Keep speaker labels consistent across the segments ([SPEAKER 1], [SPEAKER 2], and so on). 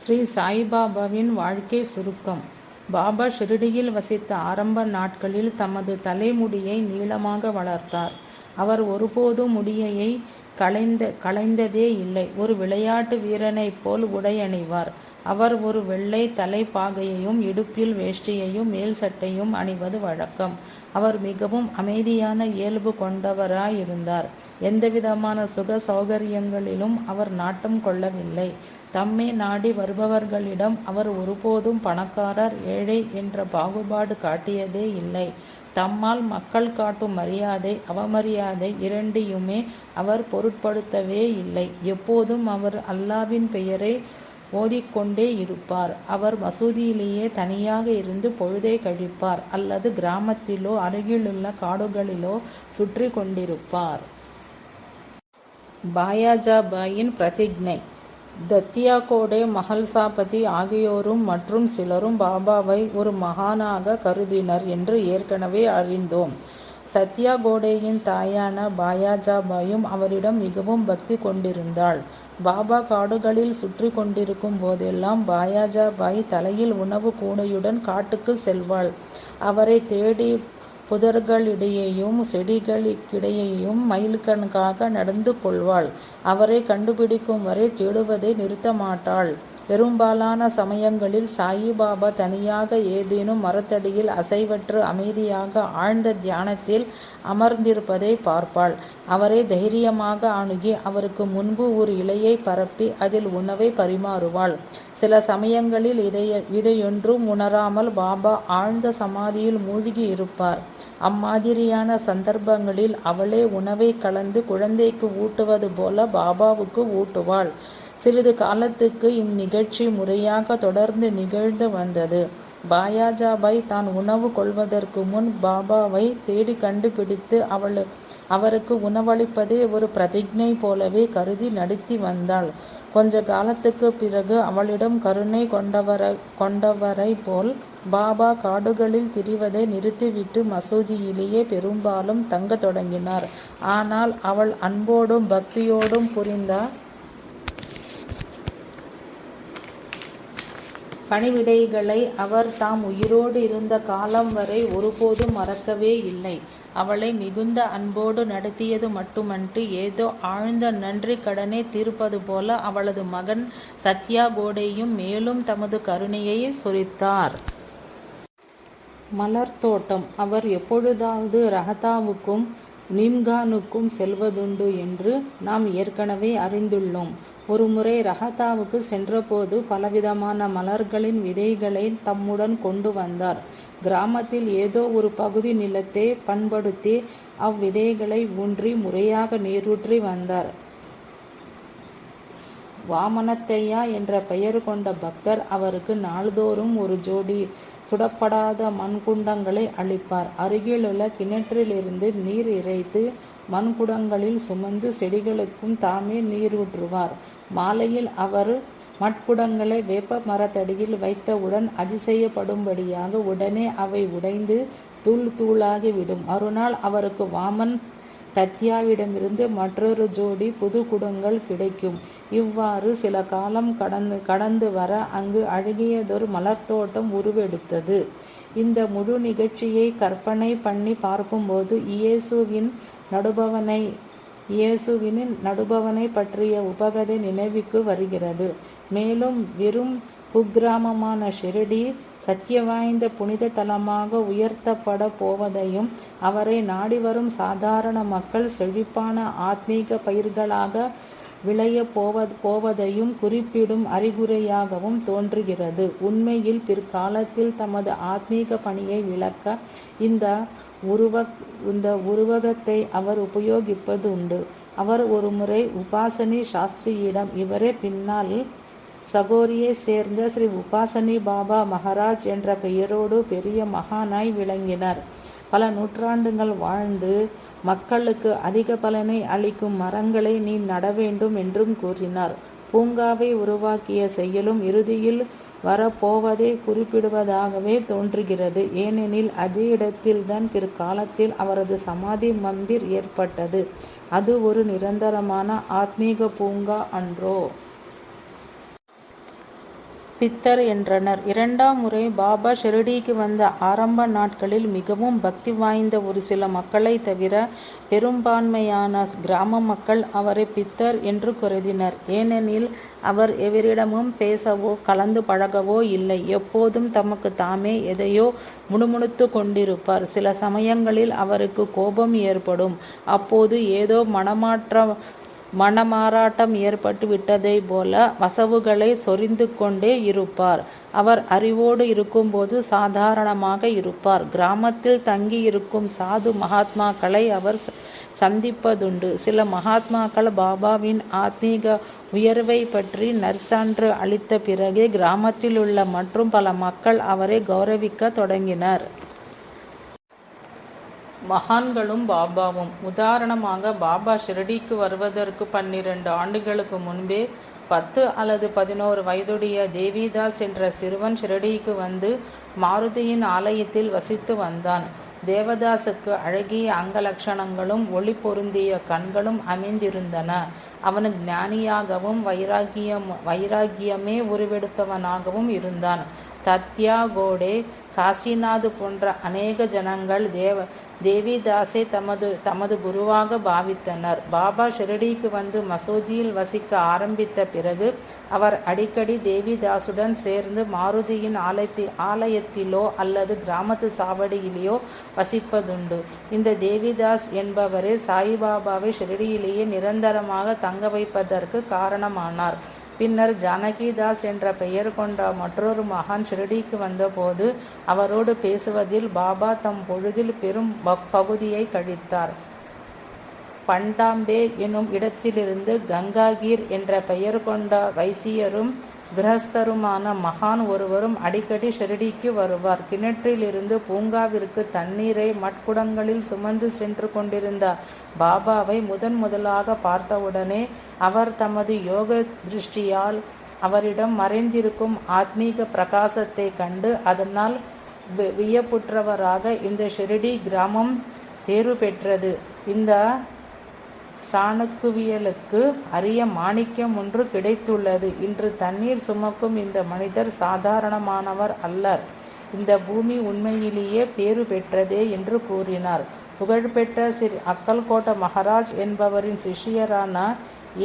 [SPEAKER 1] ஸ்ரீ சாய்பாபாவின் வாழ்க்கை சுருக்கம். பாபா ஷிரடியில் வசித்த ஆரம்ப நாட்களில் தமது தலைமுடியை நீளமாக வளர்த்தார். அவர் ஒருபோதும் முடியை களைந்ததே இல்லை. ஒரு விளையாட்டு வீரனைப் போல் உடையணிவார். அவர் ஒரு வெள்ளை தலைப்பாகையையும் இடுப்பில் வேஷ்டியையும் மேல் சட்டையும் அணிவது வழக்கம். அவர் மிகவும் அமைதியான இயல்பு கொண்டவராயிருந்தார். எந்தவிதமான சுக சௌகரியங்களிலும் அவர் நாட்டம் கொள்ளவில்லை. தம்மை நாடி வருபவர்களிடம் அவர் ஒருபோதும் பணக்காரர் ஏழை என்ற பாகுபாடு காட்டியதே இல்லை. தம்மால் மக்கள் காட்டும் மரியாதை அவமரியாதை இரண்டையுமே அவர் பொருட்படுத்தவே இல்லை. எப்போதும் அவர் அல்லாவின் பெயரை ஓதிக்கொண்டே இருப்பார். அவர் மசூதியிலேயே தனியாக இருந்து பொழுதை கழிப்பார் அல்லது கிராமத்திலோ அருகிலுள்ள காடுகளிலோ சுற்றி கொண்டிருப்பார். பாயாஜாபாயின் பிரதிஜ்ஞை. தத்தியாகோடே மஹல்சாபதி ஆகியோரும் மற்றும் சிலரும் பாபாவை ஒரு மகானாக கருதினர் என்று ஏற்கனவே அறிந்தோம். சத்யாகோடேயின் தாயான பாயாஜாபாயும் அவரிடம் மிகவும் பக்தி கொண்டிருந்தாள். பாபா காடுகளில் சுற்றி கொண்டிருக்கும் போதெல்லாம் பாயாஜாபாய் தலையில் உணவு கூடையுடன் காட்டுக்கு செல்வாள். அவரை தேடி புதர்களிடையேயும் செடிகளுக்கிடையேயும் மைல்கணக்காக நடந்து கொள்வாள். அவரை கண்டுபிடிக்கும் வரை தேடுவதை நிறுத்த மாட்டாள். பெரும்பாலான சமயங்களில் சாயிபாபா தனியாக ஏதேனும் மரத்தடியில் அசைவற்று அமைதியாக ஆழ்ந்த தியானத்தில் அமர்ந்திருப்பதை பார்ப்பாள். அவரை தைரியமாக அணுகி அவருக்கு முன்பு ஒரு இலையை பரப்பி அதில் உணவை பரிமாறுவாள். சில சமயங்களில் இதையொன்றும் உணராமல் பாபா ஆழ்ந்த சமாதியில் மூழ்கி இருப்பார். அம்மாதிரியான சந்தர்ப்பங்களில் அவளே உணவை கலந்து குழந்தைக்கு ஊட்டுவது போல பாபாவுக்கு ஊட்டுவாள். சிறிது காலத்துக்கு இந்நிகழ்ச்சி முறையாக தொடர்ந்து நிகழ்ந்து வந்தது. பாயாஜாபாய் தான் உணவு கொள்வதற்கு முன் பாபாவை தேடி கண்டுபிடித்து அவருக்கு உணவளிப்பதை ஒரு பிரதிஜ்ஞை போலவே கருதி நடத்தி வந்தாள். கொஞ்ச காலத்துக்கு பிறகு அவளிடம் கருணை கொண்டவரை போல் பாபா காடுகளில் திரிவதை நிறுத்திவிட்டு மசூதியிலேயே பெரும்பாலும் தங்க தொடங்கினார். ஆனால் அவள் அன்போடும் பக்தியோடும் புரிந்த பணிவிடைகளை அவர் தாம் உயிரோடு இருந்த காலம் வரை ஒருபோதும் மறக்கவே இல்லை. அவளை மிகுந்த அன்போடு நடத்தியது மட்டுமன்றி ஏதோ ஆழ்ந்த நன்றி கடனை தீர்ப்பது போல அவளது மகன் சத்யாகோடேயும் மேலும் தமது கருணையை சொரித்தார். மலர் தோட்டம். அவர் எப்பொழுதாவது ரஹதாவுக்கும் நீம்கானுக்கும் செல்வதுண்டு என்று நாம் ஏற்கனவே அறிந்துள்ளோம். ஒருமுறை ரஹதாவுக்கு சென்றபோது பலவிதமான மலர்களின் விதைகளை தம்முடன் கொண்டு வந்தார். கிராமத்தில் ஏதோ ஒரு பகுதி நிலத்தை பண்படுத்தி அவ்விதைகளை ஊன்றி முறையாக நீரூற்றி வந்தார். வாமனத்தையா என்ற பெயர் கொண்ட பக்தர் அவருக்கு நாள்தோறும் ஒரு ஜோடி சுடப்படாத மண்குண்டங்களை அளிப்பார். அருகிலுள்ள கிணற்றிலிருந்து நீர் இறைத்து மண்குடங்களில் சுமந்து செடிகளுக்கும் தாமே நீரூற்றுவார். மாலையில் அவர் மட்குடங்களை வேப்ப மரத்தடியில் வைத்தவுடன் அதிசயப்படும்படியாக உடனே அவை உடைந்து தூள் தூளாகிவிடும். மறுநாள் அவருக்கு வாமன் தத்யாவிடமிருந்து மற்றொரு ஜோடி புது குடங்கள் கிடைக்கும். இவ்வாறு சில காலம் கடந்து வர அங்கு அழகியதொரு மலர்த்தோட்டம் உருவெடுத்தது. இந்த முழு நிகழ்ச்சியை கற்பனை பண்ணி பார்க்கும்போது இயேசுவின் நடுபவனை பற்றிய உபகதை நினைவுக்கு வருகிறது. மேலும் வெறும் குக்கிராமமான ஷிரடி சத்தியவாய்ந்த புனித தலமாக உயர்த்தப்பட போவதையும் அவரை நாடி வரும் சாதாரண மக்கள் செழிப்பான ஆத்மீக பயிர்களாக விளைய போவதையும் குறிப்பிடும் அறிகுறியாகவும் தோன்றுகிறது. உண்மையில் பிற்காலத்தில் தமது ஆத்மீக பணியை விளக்க இந்த உருவகத்தை அவர் உபயோகிப்பது உண்டு. அவர் ஒருமுறை உபாசனி சாஸ்திரியிடம் இவரே பின்னால் சகோரியை சேர்ந்த ஸ்ரீ உபாசனி பாபா மகாராஜ் என்ற பெயரோடு பெரிய மகானாய் விளங்கினார். பல நூற்றாண்டுகள் வாழ்ந்து மக்களுக்கு அதிக பலனை அளிக்கும் மரங்களை நீ நட வேண்டும் என்றும் கூறினார். பூங்காவை உருவாக்கிய செயலும் இறுதியில் வரப்போவதை குறிப்பிடுவதாகவே தோன்றுகிறது. ஏனெனில் அதே இடத்தில்தான் பிற்காலத்தில் அவரது சமாதி மந்திர் ஏற்பட்டது. அது ஒரு நிரந்தரமான ஆத்மீக பூங்கா அன்றோ? பித்தர் என்றனர். 2ஆம் முறை பாபா ஷிரடிக்கு வந்த ஆரம்ப நாட்களில் மிகவும் பக்தி வாய்ந்த ஒரு சில மக்களை தவிர பெரும்பான்மையான கிராம மக்கள் அவரை பித்தர் என்று கருதினர். ஏனெனில் அவர் எவரிடமும் பேசவோ கலந்து பழகவோ இல்லை. எப்போதும் தமக்கு தாமே எதையோ முணுமுணுத்து கொண்டிருப்பார். சில சமயங்களில் அவருக்கு கோபம் ஏற்படும். அப்போது ஏதோ மனமாறாட்டம் ஏற்பட்டு விட்டதை போல வசவுகளை சொரிந்து கொண்டே இருப்பார். அவர் அறிவோடு இருக்கும்போது சாதாரணமாக இருப்பார். கிராமத்தில் தங்கியிருக்கும் சாது மகாத்மாக்களை அவர் சந்திப்பதுண்டு. சில மகாத்மாக்கள் பாபாவின் ஆத்மீக உயர்வை பற்றி நற்சான்று அளித்த பிறகே கிராமத்திலுள்ள மற்றும் பல மக்கள் அவரை கௌரவிக்க தொடங்கினர். மகான்களும் பாபாவும். உதாரணமாக, பாபா ஷிரடிக்கு வருவதற்கு 12 ஆண்டுகளுக்கு முன்பே 10 அல்லது 11 வயதுடைய தேவிதாஸ் என்ற சிறுவன் ஷிரடிக்கு வந்து மாருதியின் ஆலயத்தில் வசித்து வந்தான். தேவதாசுக்கு அழகிய அங்கலட்சணங்களும் ஒளி பொருந்திய கண்களும் அமைந்திருந்தன. அவன் ஞானியாகவும் வைராகியமே உருவெடுத்தவனாகவும் இருந்தான். தத்யா, கோடே, காசிநாத் போன்ற அநேக ஜனங்கள் தேவிதாஸை தமது குருவாக பாவித்தனர். பாபா ஷிரடிக்கு வந்து மசூதியில் வசிக்க ஆரம்பித்த பிறகு அவர் அடிக்கடி தேவிதாசுடன் சேர்ந்து மாருதியின் ஆலயத்திலோ அல்லது கிராமத்து சாவடியிலேயோ வசிப்பதுண்டு. இந்த தேவிதாஸ் என்பவரே சாயிபாபாவை ஷிரடியிலேயே நிரந்தரமாக தங்க வைப்பதற்கு காரணமானார். பின்னர் ஜானகிதாஸ் என்ற பெயர் கொண்ட மற்றொரு மகான் ஷிரடிக்கு வந்தபோது அவரோடு பேசுவதில் பாபா தம் பொழுதில் பெரும் பகுதியை கழித்தார். பண்டாம்பே எனும் இடத்திலிருந்து கங்காகீர் என்ற பெயர் கொண்ட வைசியரும் கிரகஸ்தருமான மகான் ஒருவரும் அடிக்கடி ஷிரடிக்கு வருவார். கிணற்றிலிருந்து பூங்காவிற்கு தண்ணீரை மட்குடங்களில் சுமந்து சென்று கொண்டிருந்த பாபாவை முதலாக பார்த்தவுடனே அவர் தமது யோக திருஷ்டியால் அவரிடம் மறைந்திருக்கும் ஆத்மீக பிரகாசத்தை கண்டு அதனால் வியப்புற்றவராக இந்த ஷிரடி கிராமம் பேறு பெற்றது. இந்த சாணக்குவியலுக்கு அரிய மாணிக்கம் ஒன்று கிடைத்துள்ளது. இன்று தண்ணீர் சுமக்கும் இந்த மனிதர் சாதாரணமானவர் அல்லர். இந்த பூமி உண்மையிலேயே பேறு பெற்றதே என்று கூறினார். புகழ்பெற்ற ஸ்ரீ அக்கல்கோட்ட மகாராஜ் என்பவரின் சிஷியரான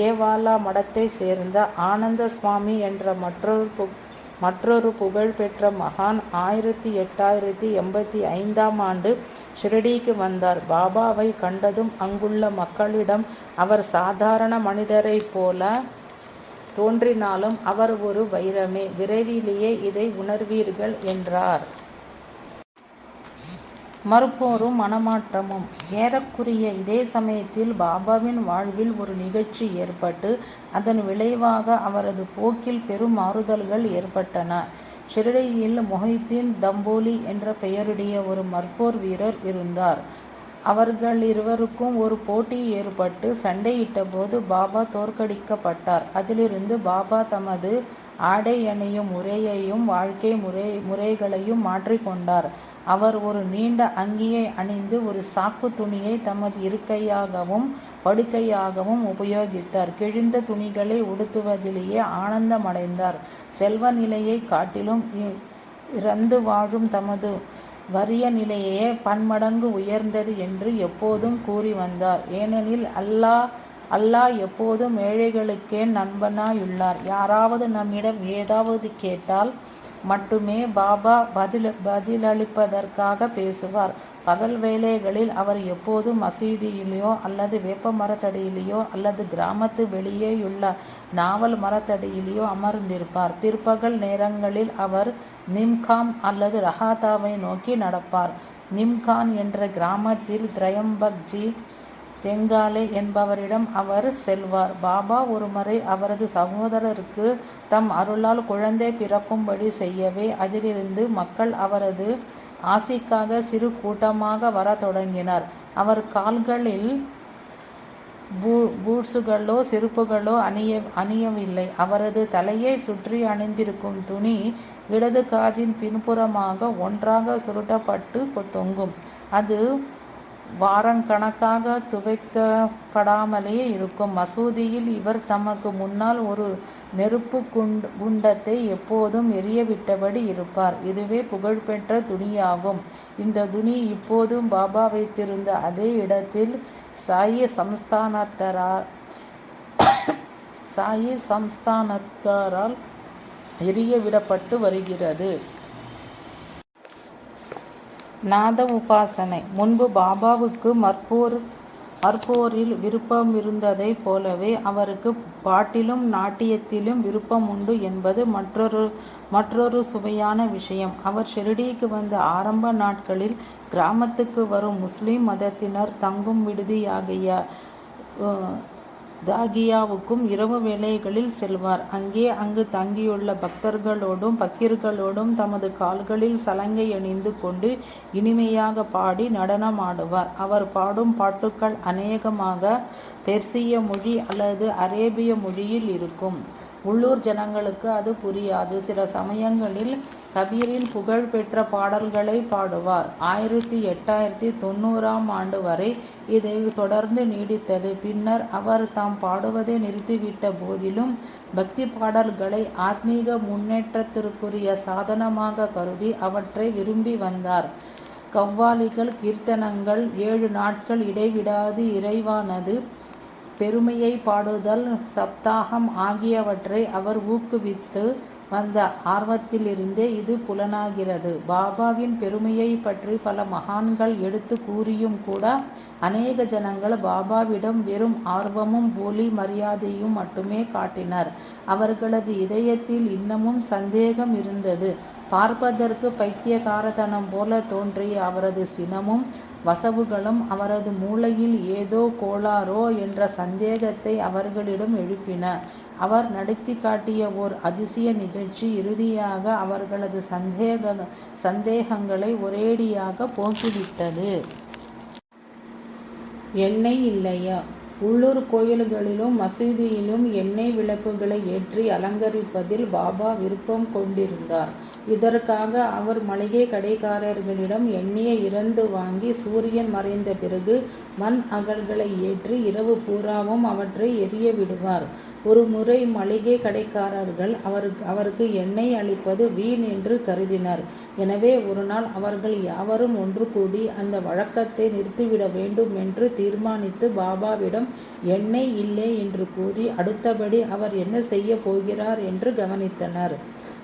[SPEAKER 1] ஏவாலா மடத்தை சேர்ந்த ஆனந்த சுவாமி என்ற மற்றொரு புகழ்பெற்ற மகான் 1885ஆம் ஆண்டு ஷிரடிக்கு வந்தார். பாபாவை கண்டதும் அங்குள்ள மக்களிடம் அவர் சாதாரண மனிதரைப் போல தோன்றினாலும் அவர் ஒரு வைரமே, விரைவிலேயே இதை உணர்வீர்கள் என்றார். மறுப்போரும் மனமாற்றமும். ஏறக்குறைய இதே சமயத்தில் பாபாவின் வாழ்வில் ஒரு நிகழ்ச்சி ஏற்பட்டு அதன் விளைவாக அவரது போக்கில் பெரும் மாறுதல்கள் ஏற்பட்டன. ஷிரடியில் மொஹிதீன் தம்போலி என்ற பெயருடைய ஒரு மற்போர் வீரர் இருந்தார். அவர்களிருவருக்கும் ஒரு போட்டி ஏற்பட்டு சண்டையிட்ட போது பாபா தோற்கடிக்கப்பட்டார். அதிலிருந்து பாபா தமது ஆடை அணியும் முறையையும் வாழ்க்கை முறைகளையும் மாற்றிக்கொண்டார். அவர் ஒரு நீண்ட அங்கியை அணிந்து ஒரு சாக்கு துணியை தமது இருக்கையாகவும் படுக்கையாகவும் உபயோகித்தார். கிழிந்த துணிகளை உடுத்துவதிலேயே ஆனந்தமடைந்தார். செல்வ நிலையை காட்டிலும் இறந்து வாழும் தமது வறிய நிலையே பன்மடங்கு உயர்ந்தது என்று எப்போதும் கூறி வந்தார். ஏனெனில் அல்லாஹ் எப்போதும் ஏழைகளுக்கே நண்பனாயுள்ளார். யாராவது நம்மிடம் ஏதாவது கேட்டால் மட்டுமே பாபா பதிலளிப்பதற்காக பேசுவார். பகல் வேளைகளில் அவர் எப்போதும் மசூதியிலேயோ அல்லது வேப்ப மரத்தடியிலேயோ அல்லது கிராமத்து வெளியேயுள்ள நாவல் மரத்தடியிலேயோ அமர்ந்திருப்பார். பிற்பகல் நேரங்களில் அவர் நிம்காம் அல்லது ரஹாதாவை நோக்கி நடப்பார். நிம்கான் என்ற கிராமத்தில் திரையம்பக்ஜி தெங்காலே என்பவரிடம் அவர் செல்வார். பாபா ஒருமுறை அவரது சகோதரருக்கு தம் அருளால் குழந்தை பிறக்கும்படி செய்யவே அதிலிருந்து மக்கள் அவரது ஆசிக்காக சிறு கூட்டமாக வர தொடங்கினர். அவர் கால்களில் பூட்ஸுகளோ செருப்புகளோ அணியவில்லை. அவரது தலையை சுற்றி அணிந்திருக்கும் துணி இடது காதின் பின்புறமாக ஒன்றாக சுருட்டப்பட்டு தொங்கும். அது வாரக்கணக்காக துவைக்கப்படாமலே இருக்கும். மசூதியில் இவர் தமக்கு முன்னால் ஒரு நெருப்பு குண்டத்தை எப்போதும் எரியவிட்டபடி இருப்பார். இதுவே புகழ்பெற்ற துணியாகும். இந்த துணி இப்போதும் பாபா வைத்திருந்த அதே இடத்தில் சாயி சம்ஸ்தானத்தாரால் எரியவிடப்பட்டு வருகிறது. நாத உபாசனை. முன்பு பாபாவுக்கு மற்போரில் விருப்பம் இருந்ததைப் போலவே அவருக்கு பாட்டிலும் நாட்டியத்திலும் விருப்பம் உண்டு என்பது மற்றொரு சுவையான விஷயம். அவர் ஷிரடிக்கு வந்த ஆரம்ப நாட்களில் கிராமத்துக்கு வரும் முஸ்லிம் மதத்தினர் தங்கும் விடுதியாகிய தாகியாவுக்கும் இரவு வேளைகளில் செல்வார். அங்கு தங்கியுள்ள பக்தர்களோடும் பக்கீர்களோடும் தமது கால்களில் சலங்கை அணிந்து கொண்டு இனிமையாக பாடி நடனமாடுவார். அவர் பாடும் பாட்டுக்கள் அநேகமாக பெர்சிய மொழி அல்லது அரேபிய மொழியில் இருக்கும். உள்ளூர் ஜனங்களுக்கு அது புரியாது. சில சமயங்களில் கபீரின் புகழ் பெற்ற பாடல்களை பாடுவார். 1890ஆம் ஆண்டு வரை இது தொடர்ந்து நீடித்தது. பின்னர் அவர் தாம் பாடுவதை நிறுத்திவிட்ட போதிலும் பக்தி பாடல்களை ஆத்மீக முன்னேற்றத்திற்குரிய சாதனமாக கருதி அவற்றை விரும்பி வந்தார். கவ்வாலிகள், கீர்த்தனங்கள், 7 நாட்கள் இடைவிடாது இறைவானது பெருமையை பாடுதல், சப்தாகம் ஆகியவற்றை அவர் ஊக்குவித்து வந்த ஆர்வத்திலிருந்தே இது புலனாகிறது. பாபாவின் பெருமையை பற்றி பல மகான்கள் எடுத்து கூறியும் கூட அநேக ஜனங்கள் பாபாவிடம் வெறும் ஆர்வமும் போலி மரியாதையும் மட்டுமே காட்டினர். அவர்களது இதயத்தில் இன்னமும் சந்தேகம் இருந்தது. பார்ப்பதற்கு பைத்தியகாரத்தனம் போல தோன்றிய அவரது சினமும் வசவுகளும் அவரது மூளையில் ஏதோ கோளாறோ என்ற சந்தேகத்தை அவர்களிடம் எழுப்பின. அவர் நடத்தி காட்டிய ஓர் அதிசய நிகழ்ச்சி இறுதியாக அவர்களது சந்தேகங்களை ஒரேடியாக போக்கிவிட்டது. எண்ணெய் இல்லையா? உள்ளூர் கோயில்களிலும் மசூதியிலும் எண்ணெய் விளக்குகளை ஏற்றி அலங்கரிப்பதில் பாபா விருப்பம் கொண்டிருந்தார். இதற்காக அவர் மளிகை கடைக்காரர்களிடம் எண்ணெயை இறந்து வாங்கி சூரியன் மறைந்த பிறகு மண் அகல்களை ஏற்றி இரவு பூராவும் அவற்றை எரிய விடுவார். ஒரு முறை மளிகை கடைக்காரர்கள் அவருக்கு எண்ணெய் அளிப்பது வீண் என்று கருதினர். எனவே ஒரு நாள் அவர்கள் யாவரும் ஒன்று கூடி அந்த வழக்கத்தை நிறுத்திவிட வேண்டும் என்று தீர்மானித்து பாபாவிடம் எண்ணெய் இல்லை என்று கூறி அடுத்தபடி அவர் என்ன செய்ய போகிறார் என்று கவனித்தனர்.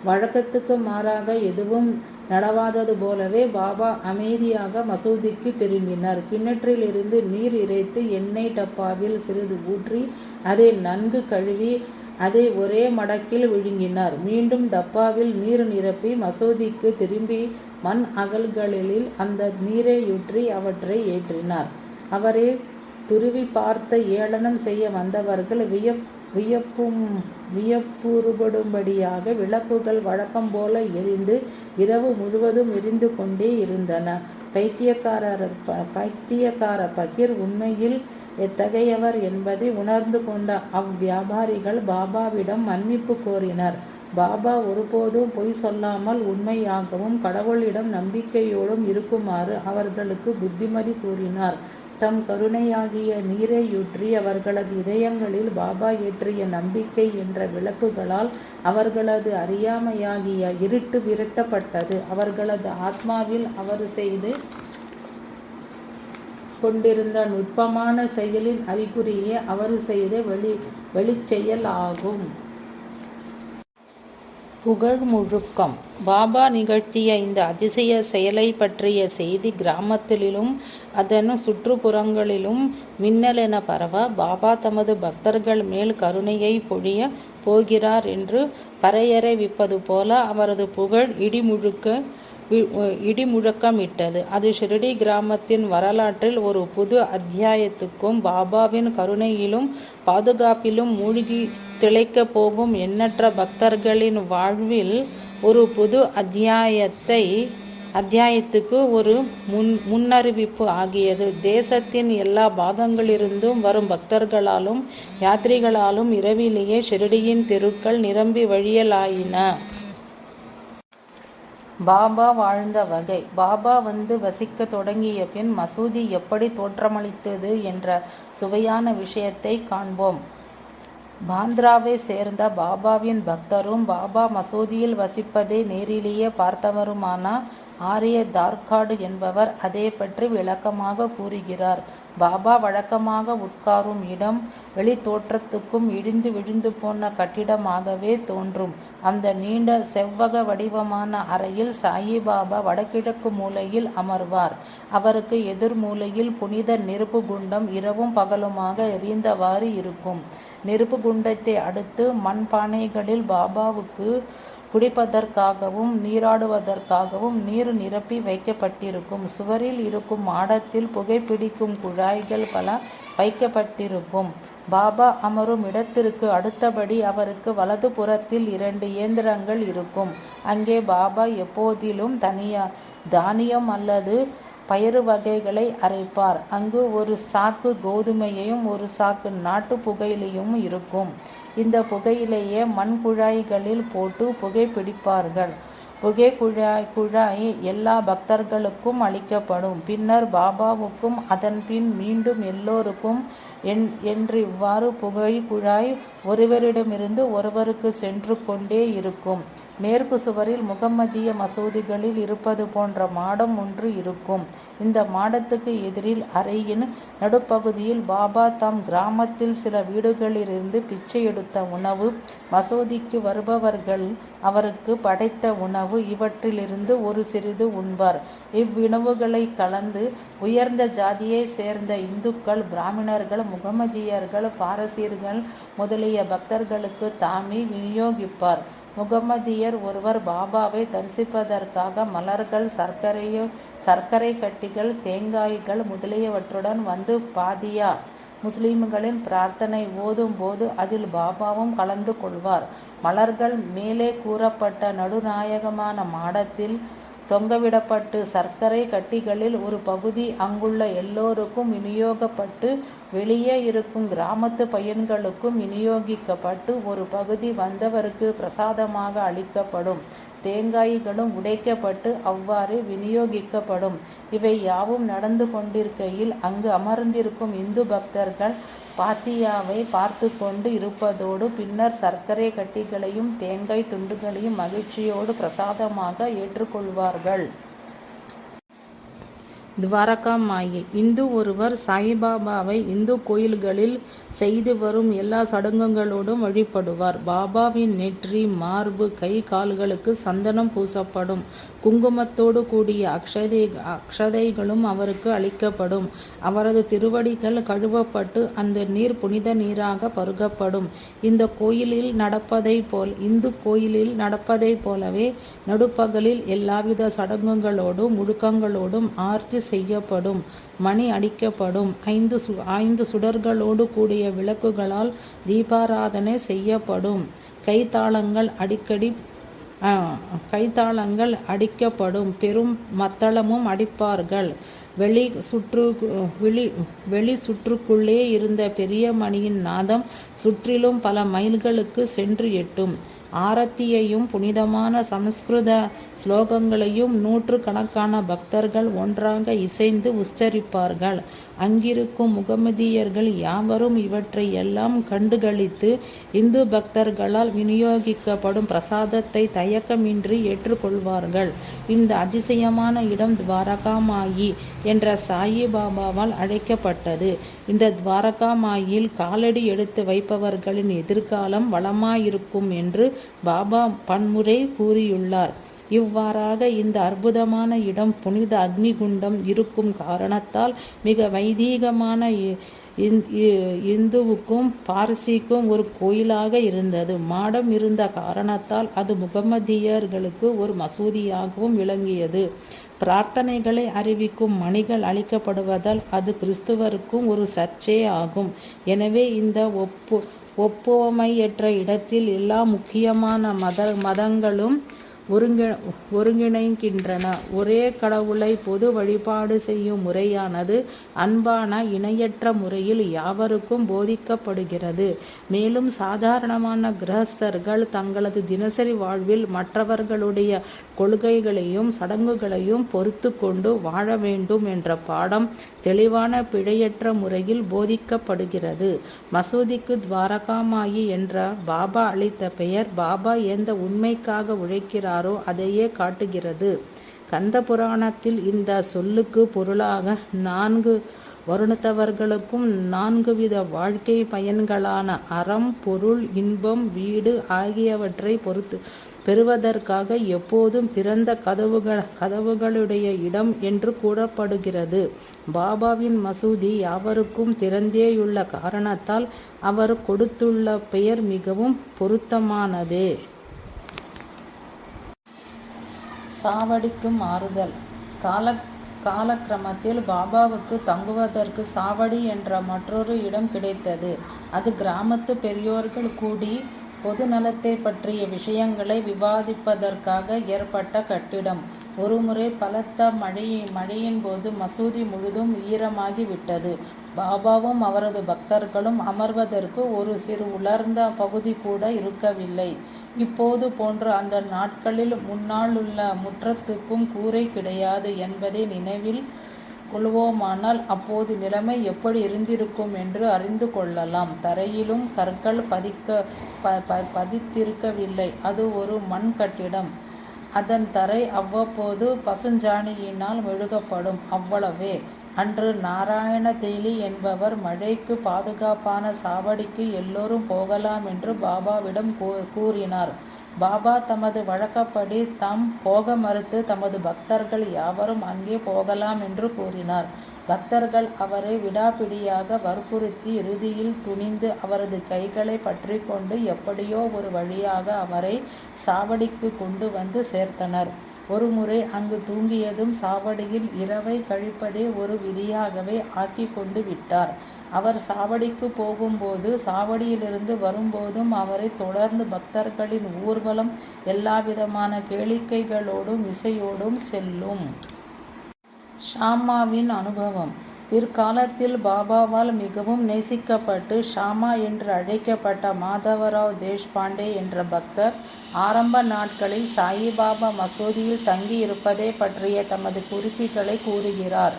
[SPEAKER 1] வழக்கத்துக்கு மாறாக எதுவும் நடவாதது போலவே பாபா அமைதியாக மசூதிக்கு திரும்பினார். கிணற்றிலிருந்து நீர் இறைத்து எண்ணெய் டப்பாவில் சிறிது ஊற்றி அதை நன்கு கழுவி அதை ஒரே மடக்கில் விழுங்கினார். மீண்டும் டப்பாவில் நீர் நிரப்பி மசூதிக்கு திரும்பி மண் அகல்களில் அந்த நீரையூற்றி அவற்றை ஏற்றினார். அவரை துருவி பார்த்த ஏளனம் செய்ய வந்தவர்கள் வியப்புறுபடும்படியாக விளக்குகள் வழக்கம் போல எரிந்து இரவு முழுவதும் எரிந்து கொண்டே இருந்தன. பைத்தியக்கார பகீர் உண்மையில் எத்தகையவர் என்பதை உணர்ந்து கொண்ட அவ்வியாபாரிகள் பாபாவிடம் மன்னிப்பு கோரினர். பாபா ஒருபோதும் பொய் சொல்லாமல் உண்மையாகவும் கடவுளிடம் நம்பிக்கையோடும் இருக்குமாறு அவர்களுக்கு புத்திமதி கூறினார். தம் கருணையாகிய நீரையூற்றி அவர்களது இதயங்களில் பாபா ஏற்றிய நம்பிக்கை என்ற விளக்குகளால் அவர்களது அறியாமையாகிய இருட்டு விரட்டப்பட்டது. அவர்களது ஆத்மாவில் அவர் செய்து கொண்டிருந்த நுட்பமான செயலின் அறிகுறியே அவர் செய்த வெளிச்செயல் ஆகும். புகழ் முழுக்கம். பாபா நிகழ்த்திய இந்த அதிசய செயலை பற்றிய செய்தி கிராமத்திலும் அதன் சுற்றுப்புறங்களிலும் மின்னலென பரவ, பாபா தமது பக்தர்கள் மேல் கருணையை பொழிய போகிறார் என்று பறையறைவிப்பது போல அவரது புகழ் இடிமுழக்கமிட்டது. அது ஷிரடி கிராமத்தின் வரலாற்றில் ஒரு புது அத்தியாயத்துக்கும் பாபாவின் கருணையிலும் பாதுகாப்பிலும் மூழ்கி திளைக்கப் போகும் எண்ணற்ற பக்தர்களின் வாழ்வில் ஒரு புது அத்தியாயத்துக்கு ஒரு முன்னறிவிப்பு ஆகியது. தேசத்தின் எல்லா பாகங்களிலிருந்தும் வரும் பக்தர்களாலும் யாத்ரிகளாலும் இரவிலேயே ஷிரடியின் தெருக்கள் நிரம்பி வழியலாயின. பாபா வாழ்ந்த வகை. பாபா வந்து வசிக்க தொடங்கிய பின் மசூதி எப்படி தோற்றமளித்தது என்ற சுவையான விஷயத்தை காண்போம். பாந்த்ராவை சேர்ந்த பாபாவின் பக்தரும் பாபா மசூதியில் வசிப்பதை நேரிலேயே பார்த்தவருமான ஆரிய தார்காடு என்பவர் அதை பற்றி விளக்கமாக கூறுகிறார். பாபா வழக்கமாக உட்காரும் இடம் வெளித்தோற்றத்துக்கும் இடிந்து விழுந்து போன கட்டிடமாகவே தோன்றும். அந்த நீண்ட செவ்வக வடிவமான அறையில் சாயிபாபா வடகிழக்கு மூலையில் அமர்வார். அவருக்கு எதிர் மூலையில் புனித நெருப்பு குண்டம் இரவும் பகலுமாக எரிந்தவாறு இருக்கும். நெருப்பு குண்டத்தை அடுத்து மண்பானைகளில் பாபாவுக்கு குடிப்பதற்காகவும் நீராடுவதற்காகவும் நீர் நிரப்பி வைக்கப்பட்டிருக்கும். சுவரில் இருக்கும் மாடத்தில் புகைப்பிடிக்கும் குழாய்கள் பல வைக்கப்பட்டிருக்கும். பாபா அமரும் இடத்திற்கு அடுத்தபடி அவருக்கு வலது புறத்தில் 2 இயந்திரங்கள் இருக்கும். அங்கே பாபா எப்போதிலும் தானியம் அல்லது பயறு வகைகளை அரைப்பார். அங்கு ஒரு சாக்கு கோதுமையையும் ஒரு சாக்கு நாட்டு புகையிலையும் இருக்கும். இந்த புகையிலையை மண் குழாய்களில் போட்டு புகைப்பிடிப்பார்கள். குழாய் எல்லா பக்தர்களுக்கும் அளிக்கப்படும். பின்னர் பாபாவுக்கும் அதன் பின் மீண்டும் எல்லோருக்கும் என்றிவ்வாறு புகை குழாய் ஒருவரிடமிருந்து ஒருவருக்கு சென்று கொண்டே இருக்கும். மேற்கு சுவரில் முகமதிய மசூதிகளில் இருப்பது போன்ற மாடம் ஒன்று இருக்கும். இந்த மாடத்துக்கு எதிரில் அறையின் நடுப்பகுதியில் பாபா தாம் கிராமத்தில் சில வீடுகளிலிருந்து பிச்சை எடுத்த உணவு, மசூதிக்கு வருபவர்கள் அவருக்கு படைத்த உணவு இவற்றிலிருந்து ஒரு சிறிது உண்பார். இவ்வுணவுகளை கலந்து உயர்ந்த ஜாதியை சேர்ந்த இந்துக்கள், பிராமணர்கள், முகமதியர்கள், பாரசீர்கள் முதலிய பக்தர்களுக்கு தாமே விநியோகிப்பார். முகமதியர் ஒருவர் பாபாவை தரிசிப்பதற்காக மலர்கள், சர்க்கரை கட்டிகள், தேங்காய்கள் முதலியவற்றுடன் வந்து பாதியா முஸ்லிம்களின் பிரார்த்தனை ஓதும் போது அதில் பாபாவும் கலந்து கொள்வார். மலர்கள் மேலே கூறப்பட்ட நடுநாயகமான மாடத்தில் தொங்கவிடப்பட்டு சர்க்கரை கட்டிகளில் ஒரு பகுதி அங்குள்ள எல்லோருக்கும் விநியோகப்பட்டு வெளியே இருக்கும் கிராமத்து பையன்களுக்கும் விநியோகிக்கப்பட்டு ஒரு பகுதி வந்தவருக்கு பிரசாதமாக அளிக்கப்படும். தேங்காய்களும் உடைக்கப்பட்டு அவ்வாறு விநியோகிக்கப்படும். இவை யாவும் நடந்து கொண்டிருக்கையில் அங்கு அமர்ந்திருக்கும் இந்து பக்தர்கள் பாத்தியாவை பார்த்து கொண்டு இருப்பதோடு பின்னர் சர்க்கரை கட்டிகளையும் தேங்காய் துண்டுகளையும் மகிழ்ச்சியோடு பிரசாதமாக ஏற்றுக்கொள்வார்கள். துவாரகா மாயை. இந்து ஒருவர் சாய்பாபாவை இந்து கோயில்களில் செய்து வரும் எல்லா சடங்குகளோடும் வழிபடுவார். பாபாவின் நெற்றி, மார்பு, கை, கால்களுக்கு சந்தனம் பூசப்படும். குங்குமத்தோடு கூடிய அக்ஷதைகளும் அவருக்கு அளிக்கப்படும். அவரது திருவடிகள் கழுவப்பட்டு அந்த நீர் புனித நீராக பருகப்படும். இந்து கோயிலில் நடப்பதை போலவே நடுப்பகலில் எல்லாவித சடங்குகளோடும் முழுக்கங்களோடும் ஆர்த்தி செய்யப்படும். மணி அடிக்கப்படும். 5 சுடர்களோடு கூடிய விளக்குகளால் தீபாராதனை செய்யப்படும். கைத்தாளங்கள் அடிக்கப்படும். பெரும் மத்தளமும் அடிப்பார்கள். வெளி சுற்றுக்குள்ளே இருந்த பெரிய மணியின் நாதம் சுற்றிலும் பல மைல்களுக்கு சென்று எட்டும். ஆரத்தியையும் புனிதமான சமஸ்கிருத ஸ்லோகங்களையும் 100 கணக்கான பக்தர்கள் ஒன்றாக இசைந்து உச்சரிப்பார்கள். அங்கிருக்கும் முகமதியர்கள் யாவரும் இவற்றை எல்லாம் கண்டுகளித்து இந்து பக்தர்களால் விநியோகிக்கப்படும் பிரசாதத்தை தயக்கமின்றி ஏற்றுக்கொள்வார்கள். இந்த அதிசயமான இடம் துவாரகா மாயி என்ற சாயி பாபாவால் அழைக்கப்பட்டது. இந்த துவாரகா மாயில் காலடி எடுத்து வைப்பவர்களின் எதிர்காலம் வளமாயிருக்கும் என்று பாபா பன்முறை கூறியுள்ளார். இவ்வாறாக இந்த அற்புதமான இடம் புனித அக்னிகுண்டம் இருக்கும் காரணத்தால் மிக வைதீகமான இந்துவுக்கும் பார்சிக்கும் ஒரு கோயிலாக இருந்தது. மாடம் இருந்த காரணத்தால் அது முகமதியர்களுக்கு ஒரு மசூதியாகவும் விளங்கியது. பிரார்த்தனைகளை அறிவிக்கும் மணிகள் அளிக்கப்படுவதால் அது கிறிஸ்துவருக்கும் ஒரு சர்ச்சே ஆகும். எனவே இந்த ஒப்புமையற்ற இடத்தில் எல்லா முக்கியமான மதங்களும் ஒருங்கிணைக்கின்றன. ஒரே கடவுளை பொது வழிபாடு செய்யும் முறையானது அன்பான இணையற்ற முறையில் யாவருக்கும் போதிக்கப்படுகிறது. மேலும் சாதாரணமான கிரகஸ்தர்கள் தங்களது தினசரி வாழ்வில் மற்றவர்களுடைய கொள்கைகளையும் சடங்குகளையும் பொறுத்து கொண்டு வாழ வேண்டும் என்ற பாடம் தெளிவான பிழையற்ற முறையில் போதிக்கப்படுகிறது. மசூதிக்கு துவாரகாமாயி என்ற பாபா அளித்த பெயர் பாபா எந்த உண்மைக்காக உழைக்கிறாரோ அதையே காட்டுகிறது. கந்த புராணத்தில் இந்த சொல்லுக்கு பொருளாக 4 வருணத்தவர்களுக்கும் 4 வித வாழ்க்கை பயன்களான அறம், பொருள், இன்பம், வீடு ஆகியவற்றை பெறுவதற்காக எப்போதும் திறந்த கதவுகளுடைய இடம் என்று கூறப்படுகிறது. பாபாவின் மசூதி யாவருக்கும் திறந்தேயுள்ள காரணத்தால் அவர் கொடுத்துள்ள பெயர் மிகவும் பொருத்தமானதே. சாவடிக்கு மாறுதல். காலக்கிரமத்தில் பாபாவுக்கு தங்குவதற்கு சாவடி என்ற மற்றொரு இடம் கிடைத்தது. அது கிராமத்து பெரியோர்கள் கூடி பொது நலத்தை பற்றிய விஷயங்களை விவாதிப்பதற்காக ஏற்பட்ட கட்டிடம். ஒருமுறை பலத்த மழையின் போது மசூதி முழுதும் ஈரமாகி விட்டது. பாபாவும் அவரது பக்தர்களும் அமர்வதற்கு ஒரு சிறு உலர்ந்த பகுதி கூட இருக்கவில்லை. இப்போது போன்று அந்த நாட்களில் முன்னாலுள்ள முற்றத்துக்கும் கூரை கிடையாது என்பதை நினைவில் கொள்வோமானால் அப்போது நிலைமை எப்படி இருந்திருக்கும் என்று அறிந்து கொள்ளலாம். தரையிலும் கற்கள் பதித்திருக்கவில்லை. அது ஒரு மண் கட்டிடம். அதன் தரை அவ்வப்போது பசுஞ்சாணியினால் மெழுகப்படும், அவ்வளவே. அன்று நாராயண தேலி என்பவர் மழைக்கு பாதுகாப்பான சாவடிக்கு எல்லோரும் போகலாம் என்று பாபாவிடம் கூறினார். பாபா தமது வழக்கப்படி தாம் போக மறுத்து தமது பக்தர்கள் யாவரும் அங்கே போகலாம் என்று கூறினார். பக்தர்கள் அவரை விடாப்பிடியாக வற்புறுத்தி இறுதியில் துணிந்து அவரது கைகளை பற்றி கொண்டு எப்படியோ ஒரு வழியாக அவரை சாவடிக்கு கொண்டு வந்து சேர்த்தனர். ஒருமுறை அங்கு தூங்கியதும் சாவடியில் இரவை கழிப்பதே ஒரு விதியாகவே ஆக்கி கொண்டு விட்டார். அவர் சாவடிக்கு போகும்போது சாவடியிலிருந்து வரும்போதும் அவரை தொடர்ந்து பக்தர்களின் ஊர்வலம் எல்லாவிதமான கேளிக்கைகளோடும் இசையோடும் செல்லும். ஷாமாவின் அனுபவம். பிற்காலத்தில் பாபாவால் மிகவும் நேசிக்கப்பட்டு ஷாமா என்று அழைக்கப்பட்ட மாதவராவ் தேஷ்பாண்டே என்ற பக்தர் ஆரம்ப நாட்களில் சாயிபாபா மசூதியில் தங்கி இருப்பதை பற்றிய தமது குறிப்புகளை கூறுகிறார்.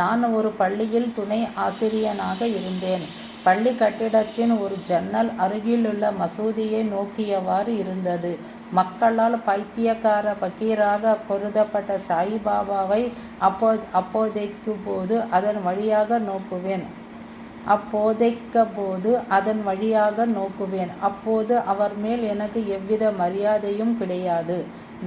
[SPEAKER 1] நான் ஒரு பள்ளியில் துணை ஆசிரியனாக இருந்தேன். பள்ளி கட்டிடத்தின் ஒரு ஜன்னல் அருகிலுள்ள மசூதியை நோக்கியவாறு இருந்தது. மக்களால் பைத்தியக்கார பக்கீராக கருதப்பட்ட சாயிபாபாவை அப்போதைக்கும்போது அதன் வழியாக நோக்குவேன். அப்போது அவர் மேல் எனக்கு எவ்வித மரியாதையும் கிடையாது.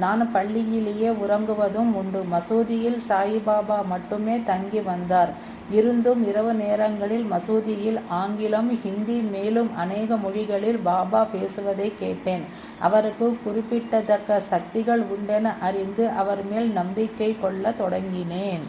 [SPEAKER 1] நான் பள்ளியிலேயே உறங்குவதும் உண்டு. மசூதியில் சாயிபாபா மட்டுமே தங்கி வந்தார். இருந்தும் இரவு நேரங்களில் மசூதியில் ஆங்கிலம், ஹிந்தி மேலும் அநேக மொழிகளில் பாபா பேசுவதை கேட்டேன். அவருக்கு குறிப்பிடத்தக்க சக்திகள் உண்டென அறிந்து அவர் மேல் நம்பிக்கை கொள்ள தொடங்கினேன்.